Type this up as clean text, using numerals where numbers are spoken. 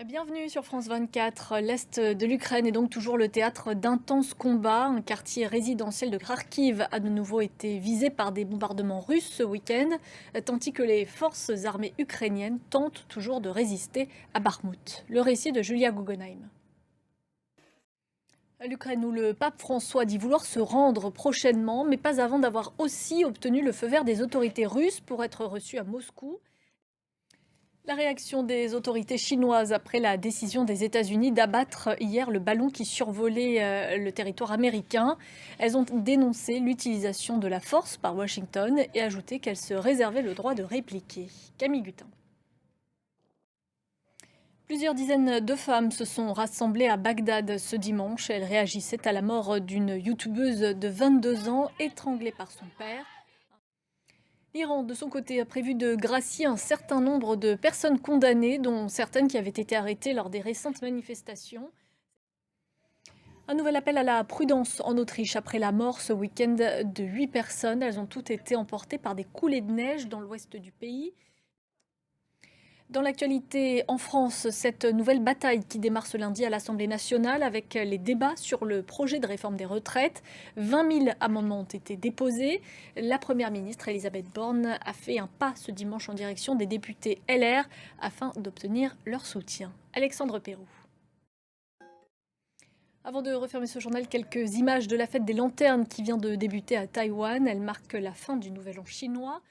Bienvenue sur France 24. L'Est de l'Ukraine est donc toujours le théâtre d'intenses combats. Un quartier résidentiel de Kharkiv a de nouveau été visé par des bombardements russes ce week-end, tandis que les forces armées ukrainiennes tentent toujours de résister à Bakhmut. Le récit de Julia Guggenheim. L'Ukraine où le pape François dit vouloir se rendre prochainement, mais pas avant d'avoir aussi obtenu le feu vert des autorités russes pour être reçu à Moscou. La réaction des autorités chinoises après la décision des États-Unis d'abattre hier le ballon qui survolait le territoire américain. Elles ont dénoncé l'utilisation de la force par Washington et ajouté qu'elles se réservaient le droit de répliquer. Camille Gutin. Plusieurs dizaines de femmes se sont rassemblées à Bagdad ce dimanche. Elles réagissaient à la mort d'une youtubeuse de 22 ans étranglée par son père. L'Iran, de son côté, a prévu de gracier un certain nombre de personnes condamnées, dont certaines qui avaient été arrêtées lors des récentes manifestations. Un nouvel appel à la prudence en Autriche après la mort ce week-end de 8 personnes. Elles ont toutes été emportées par des coulées de neige dans l'ouest du pays. Dans l'actualité en France, cette nouvelle bataille qui démarre ce lundi à l'Assemblée nationale avec les débats sur le projet de réforme des retraites. 20 000 amendements ont été déposés. La Première ministre Elisabeth Borne a fait un pas ce dimanche en direction des députés LR afin d'obtenir leur soutien. Alexandre Pérou. Avant de refermer ce journal, quelques images de la fête des lanternes qui vient de débuter à Taïwan. Elle marque la fin du Nouvel An chinois.